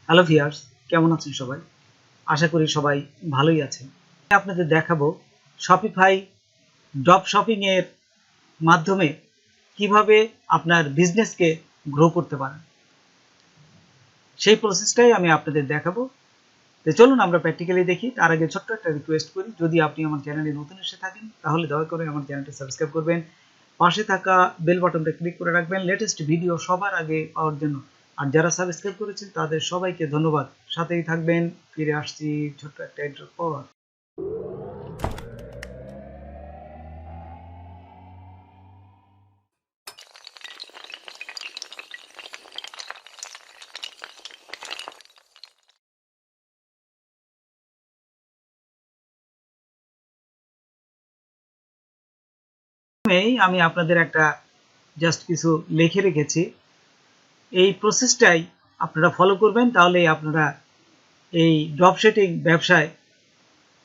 Hello viewers, কেমন আছেন সবাই? আশা করি সবাই ভালোই আছেন। আপনাদের দেখাবো শপিফাই ড্রপ শপিং এর মাধ্যমে কিভাবে আপনার বিজনেসকে গ্রো করতে পারেন, সেই প্রসেসটাই আমি আপনাদের দেখাবো। তো চলুন আমরা প্র্যাকটিক্যালি দেখি। তার আগে ছোট্ট একটা রিকোয়েস্ট করি, যদি আপনি আমার চ্যানেলে নতুন এসে থাকেন তাহলে দয়া করে আমার চ্যানেলটি সাবস্ক্রাইব করবেন, পাশে থাকা বেল বাটনটা ক্লিক করে রাখবেন লেটেস্ট ভিডিও সবার আগে পাওয়ার জন্য। আর যারা সাবস্ক্রাইব করেছেন তাদের সবাইকে ধন্যবাদ। সাথেই থাকবেন। ফিরে আসছি ছোট্ট একটা ইন্ট্রোর পর। আমি আপনাদের একটা জাস্ট কিছু লিখে রেখেছি, এই প্রসেসটাই আপনারা ফলো করবেন, তাহলেই আপনারা এই ড্রপ শিপিং ব্যবসায়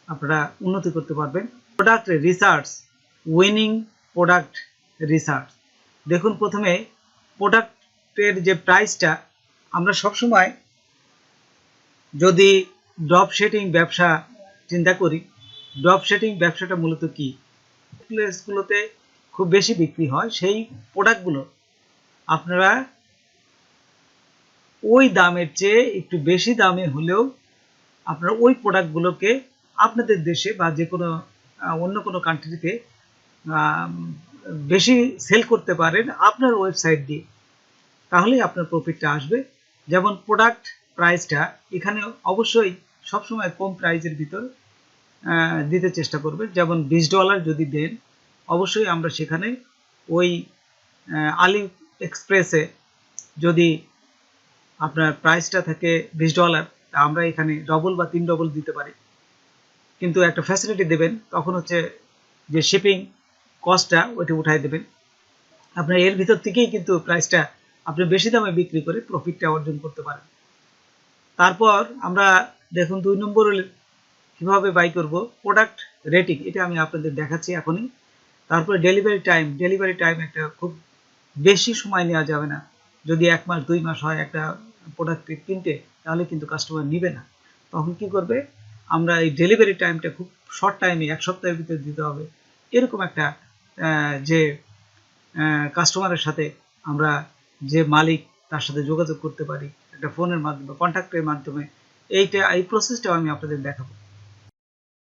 আপনারা উন্নতি করতে পারবেন। Product research, winning product research. দেখুন, প্রথমে প্রোডাক্টের যে প্রাইসটা, আমরা সবসময় যদি ড্রপ শিপিং ব্যবসা চিন্তা করি, ড্রপ শিপিং ব্যবসাটা মূলত কি, প্লেসগুলোতে খুব বেশি বিক্রি হয় সেই প্রোডাক্টগুলো আপনারা ওই দামের চেয়ে একটু বেশি দামে হলেও আপনারা ওই প্রোডাক্টগুলোকে আপনাদের দেশে বা যে কোনো অন্য কোনো কান্ট্রিতে বেশি সেল করতে পারেন আপনার ওয়েবসাইট দিয়ে, তাহলেই আপনার প্রফিটটা আসবে। যেমন প্রোডাক্ট প্রাইসটা এখানে অবশ্যই সবসময় কম প্রাইসের ভিতর দিতে চেষ্টা করবেন। যেমন $20 যদি দেন, অবশ্যই আমরা সেখানে ওই আলি এক্সপ্রেসে যদি আপনার প্রাইসটা থাকে $20, আমরা এখানে ডবল বা 3 ডবল দিতে পারি। কিন্তু একটা ফ্যাসিলিটি দেবেন, তখন হচ্ছে যে শিপিং কস্টটা ওইটা উঠাই দেবেন। আপনার এর ভিতর থেকেই কিন্তু প্রাইসটা আপনি বেশি দামে বিক্রি করে প্রফিটটা অর্জন করতে পারেন। তারপর আমরা দেখুন 2 নম্বর কিভাবে বাই করব, প্রোডাক্ট রেটিং, এটা আমি আপনাদের দেখাচ্ছি এখনই। তারপরে ডেলিভারি টাইম একটা খুব বেশি সময় নেওয়া যাবে না। যদি 1 মাস 2 মাস হয় একটা প্রোডাক্ট কিনতে, তাহলে কিন্তু কাস্টমার নিবে না। তখন কি করবে, আমরা এই ডেলিভারি টাইমটা খুব শর্ট টাইমে 1 সপ্তাহের ভিতরে দিতে হবে। এরকম একটা যে কাস্টমারের সাথে আমরা যে মালিক তার সাথে যোগাযোগ করতে পারি একটা ফোনের মাধ্যমে, কন্ট্যাক্টের মাধ্যমে, এই প্রসেসটাও আমি আপনাদের দেখাবো।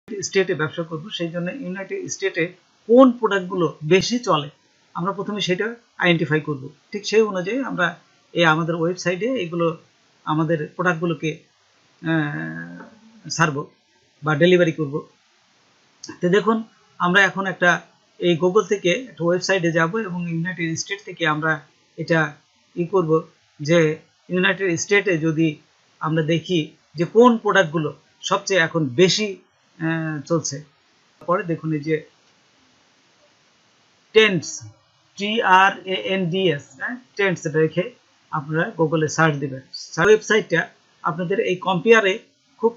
স্টেটে ব্যবসা করব, সেই জন্য ইউনাইটেড স্টেটে কোন প্রোডাক্টগুলো বেশি চলে আমরা প্রথমে সেটা আইডেন্টিফাই করব। ঠিক সেই অনুযায়ী আমরা এই আমাদের ওয়েবসাইটে এগুলো আমাদের প্রোডাক্টগুলোকে ছাড়ব বা ডেলিভারি করব। তো দেখুন, আমরা এখন একটা এই গুগল থেকে একটা ওয়েবসাইটে যাব এবং ইউনাইটেড স্টেট থেকে আমরা এটা করব যে ইউনাইটেড স্টেটে যদি আমরা দেখি যে কোন প্রোডাক্টগুলো সবচেয়ে এখন বেশি চলছে। পরে দেখুন এই যে ট্রেন্ডস, TRANDS, ট্রেন্ডস রেখে আপনারা গুগলে সার্চ দেবেন। ওয়েবসাইটটা আপনাদের এই কম্পেয়ারে খুব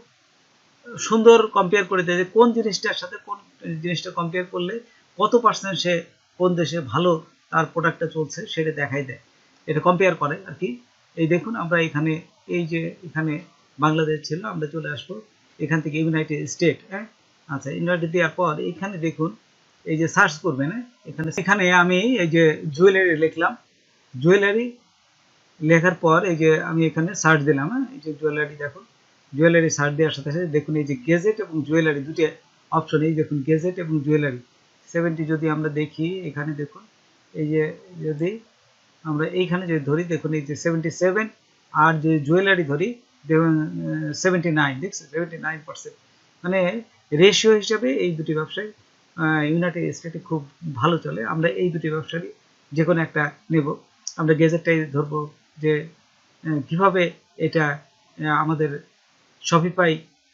সুন্দর কম্পেয়ার করে দেয় যে কোন জিনিসটার সাথে কোন জিনিসটা কম্পেয়ার করলে কত পার্সেন্ট সে কোন দেশে ভালো তার প্রোডাক্টটা চলছে সেটা দেখাই দেয়, এটা কম্পেয়ার করে আর কি। এই দেখুন, আমরা এখানে এই যে এখানে বাংলাদেশ ছিল, আমরা চলে আসবো এখান থেকে ইউনাইটেড স্টেট। আচ্ছা, ইউনাইটেড দেওয়ার পর এখানে দেখুন এই যে সার্চ করবেন, এখানে আমি এই যে জুয়েলারি লিখলাম, জুয়েলারি লেখার পর এই যে আমি এখানে সার্চ দিলাম, এই যে জুয়েলারি, দেখুন জুয়েলারি সার্চ দেওয়ার সাথে সাথে দেখুন এই যে গেজেট এবং জুয়েলারি দুটো অপশন, এই দেখুন গেজেট এবং জুয়েলারি 70 যদি আমরা দেখি, এখানে দেখুন এই যে যদি আমরা এইখানে যদি ধরি, দেখুন এই যে 77, আর যে জুয়েলারি ধরি দেখুন 79, দেখছেন 79%। মানে রেশিও হিসাবে এই দুটি ব্যবসায় ইউনাইটেড স্টেটে খুব ভালো চলে। আমরা এই দুটি ব্যবসারই যে কোনো একটা নেব। আমরা গেজেটটাই ধরবো যে কিভাবে এটা আমাদের শপিফাই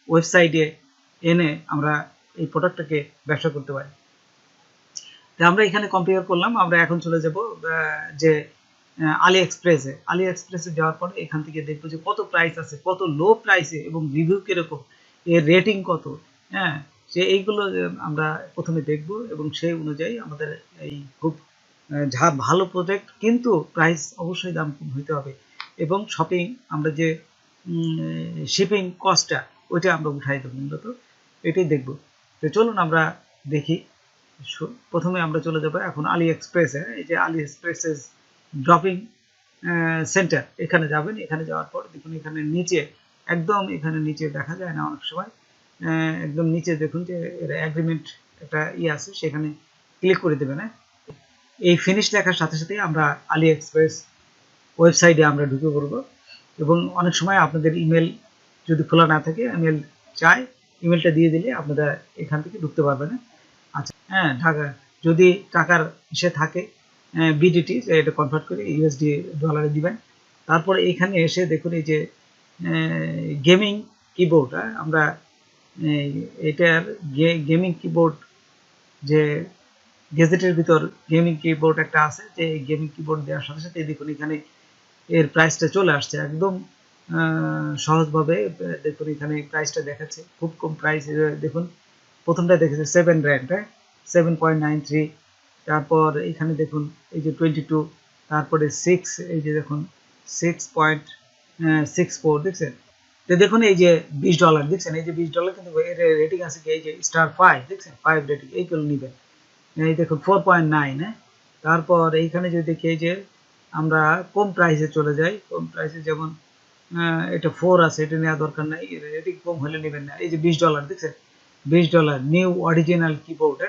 ওয়েবসাইটে এনে আমরা এই প্রোডাক্টটাকে ব্যবসা করতে পারি। তো আমরা এখানে কম্পেয়ার করলাম। আমরা এখন চলে যাব যে আলি এক্সপ্রেসে যাওয়ার পর এখান থেকে দেখবো যে কত প্রাইস আছে, কত লো প্রাইসে এবং রিভিউ কিরকম, এর রেটিং কত, সে এইগুলো আমরা প্রথমে দেখব এবং সেই অনুযায়ী আমাদের এই খুব ভালো প্রোডাক্ট, কিন্তু প্রাইস অবশ্যই দাম কম হইতে হবে। এবং শপিং আমরা যে শিপিং কস্টটা ওইটা আমরা উঠাই দেবো, মূলত এটাই দেখব। তো চলুন আমরা দেখি। প্রথমে আমরা চলে যাব এখন আলি এক্সপ্রেসে। এই যে আলি এক্সপ্রেসের ড্রপিং সেন্টার, এখানে যাবেন। এখানে যাওয়ার পর দেখুন এখানে নিচে, একদম এখানে নিচে দেখা যায় না অনেক সময়, একদম নিচে দেখুন যে এর অ্যাগ্রিমেন্ট একটা আছে, সেখানে ক্লিক করে দেবেন। এই ফিনিশ লেখার সাথে সাথে আমরা আলি এক্সপ্রেস ওয়েবসাইটে আমরা ঢুকে পড়ব। এবং অনেক সময় আপনাদের ইমেল যদি খোলা না থাকে, ইমেল চাই, ইমেলটা দিয়ে দিলে আপনারা এখান থেকে ঢুকতে পারবেন। আচ্ছা, হ্যাঁ, টাকা যদি টাকার সে থাকে বিডিটি, এটা কনভার্ট করে ইউএসডি ডলারে দিবেন। তারপর এখানে এসে দেখুন এই যে গেমিং কিবোর্ড, আমরা এটার গেমিং কিবোর্ড, যে গেজেটের ভিতর গেমিং কিবোর্ড একটা আছে, যে গেমিং কিবোর্ড দেওয়ার সাথে সাথে দেখুন এখানে এর প্রাইসটা চলে আসছে একদম সহজভাবে। দেখুন এখানে প্রাইসটা দেখাচ্ছে, খুব কম প্রাইস। দেখুন প্রথমটা দেখেছে 7 র‍্যান্ড, 7.93। তারপর এখানে দেখুন এই যে 22, তারপরে 6, এই যে দেখুন 6.64 দেখছেন। তো দেখুন এই যে $20 দেখছেন, এই যে $20 কিন্তু এর রেটিং আছে কি, এই যে স্টার 5 দেখছেন, 5 রেটিং, এইগুলো নেবেন। এই দেখুন 4.9। তারপর এইখানে যদি দেখি এই যে আমরা কম প্রাইসে চলে যাই, কম প্রাইসে যেমন এটা 4 আছে, এটা নেওয়া দরকার নাই, রেটিং কম হলে নেবেন না। এই যে $20 দেখছেন, $20 নিউ অরিজিনাল কিবোর্ড,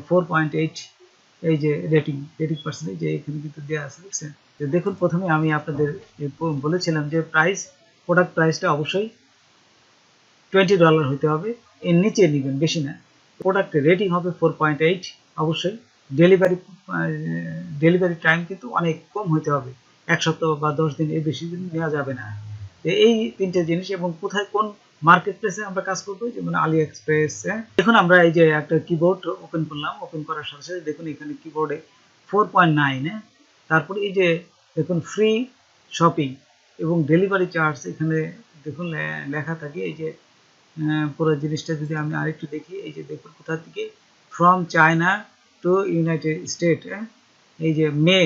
4.8 এই যে রেটিং পার্সেন্টেজ, যে এখানে কিন্তু দেওয়া আছে দেখছেন। তো দেখুন প্রথমে আমি আপনাদের বলেছিলাম যে প্রোডাক্ট প্রাইসটা অবশ্যই $20 হতে হবে, এর নিচে নেবেন, বেশি না। প্রোডাক্টের রেটিং হবে 4.8 অবশ্যই। ডেলিভারি টাইম কিন্তু অনেক কম হতে হবে, 1 সপ্তাহ বা 10 দিন, এর বেশি দিন নেওয়া যাবে না। এই তিনটে জিনিস। এবং কোথায় কোন মার্কেট প্লেসে আমরা কাজ করবো, যেমন আলি এক্সপ্রেস। দেখুন আমরা এই যে একটা কিবোর্ড ওপেন করলাম, ওপেন করার সাথে সাথে দেখুন এখানে কিবোর্ডে 4.9, তারপরে এই যে দেখুন ফ্রি শপিং এবং ডেলিভারি চার্জ, এখানে দেখুন লেখা থাকে। এই যে পুরো জিনিসটা যদি আমি আরেকটু দেখি, এই যে দেখুন কোথা থেকে, from China to United State. এই যে মে,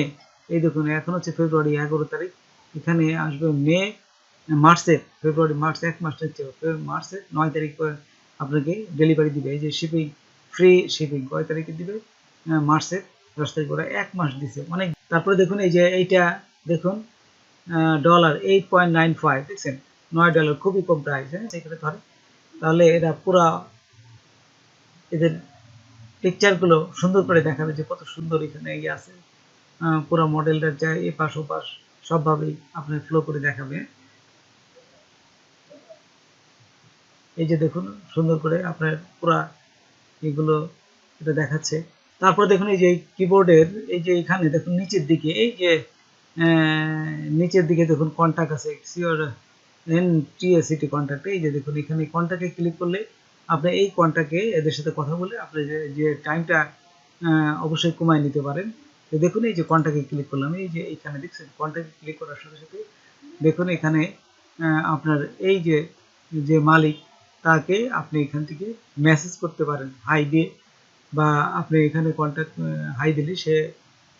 এই দেখুন এখন হচ্ছে ফেব্রুয়ারি 11 তারিখ, এখানে আসবে মে, ফেব্রুয়ারি মার্চ, 1 মাস হচ্ছে মার্চের 9 তারিখ আপনাকে ডেলিভারি দিবে। এই যে শিপিং, ফ্রি শিপিং কয় তারিখে দিবে, মার্চের 10 তারিখ, ওরা 1 মাস দিছে অনেক। তারপরে দেখুন এই যে এইটা দেখুন ডলার 8.95 দেখছেন, $9, খুবই কম প্রাইস। এখানে ধরে তাহলে এরা পুরা এদের পিকচারগুলো সুন্দর করে দেখাবে, যে কত সুন্দর এখানে আছে। পুরো মডেলটা যা এপাশ ওপাশ সবভাবেই আপনার ফ্লো করে দেখাবে। এই যে দেখুন সুন্দর করে আপনার পুরা এগুলো এটা দেখাচ্ছে। তারপর দেখুন এই যে কিবোর্ডের এই যে এখানে দেখুন নিচের দিকে, এই যে নিচের দিকে দেখুন কন্টাক্ট আছে, টিএসিটি কন্টাক্ট। এই যে দেখুন এখানে কন্টাক্টে ক্লিক করলে আপনি এই কন্টাক্টে এদের সাথে কথা বলে আপনি যে টাইমটা অবশ্যই কমায় নিতে পারেন। তো দেখুন এই যে কন্টাক্টে ক্লিক করলাম, এই যে এখানে দেখছেন কন্টাক্টে ক্লিক করার সাথে সাথে দেখুন এখানে আপনার এই যে মালিক, তাকে আপনি এখান থেকে মেসেজ করতে পারেন হাই দিয়ে, বা আপনি এখানে কন্ট্যাক্ট হাই দিলে সে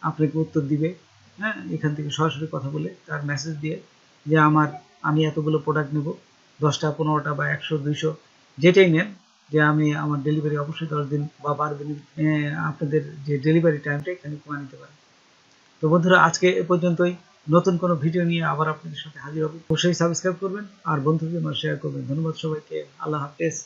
আপনাকে উত্তর দিবে। হ্যাঁ, এখান থেকে সরাসরি কথা বলে তার মেসেজ দিয়ে যে আমি এতগুলো প্রোডাক্ট নেব, 10টা 15টা বা 100 200 যেটাই নেন, যে আমি আমার ডেলিভারি অবশ্যই 10 দিন বা 12 দিন, আপনাদের যে ডেলিভারি টাইমটা এখানে কমিয়ে নিতে পারেন। তো বন্ধুরা আজকে এ পর্যন্তই। নতুন কোনো ভিডিও নিয়ে আবার আপনাদের সাথে হাজির হব। অবশ্যই সাবস্ক্রাইব করবেন আর বন্ধুদের মাঝে শেয়ার করবেন। ধন্যবাদ সবাইকে। আল্লাহ হাফেজ।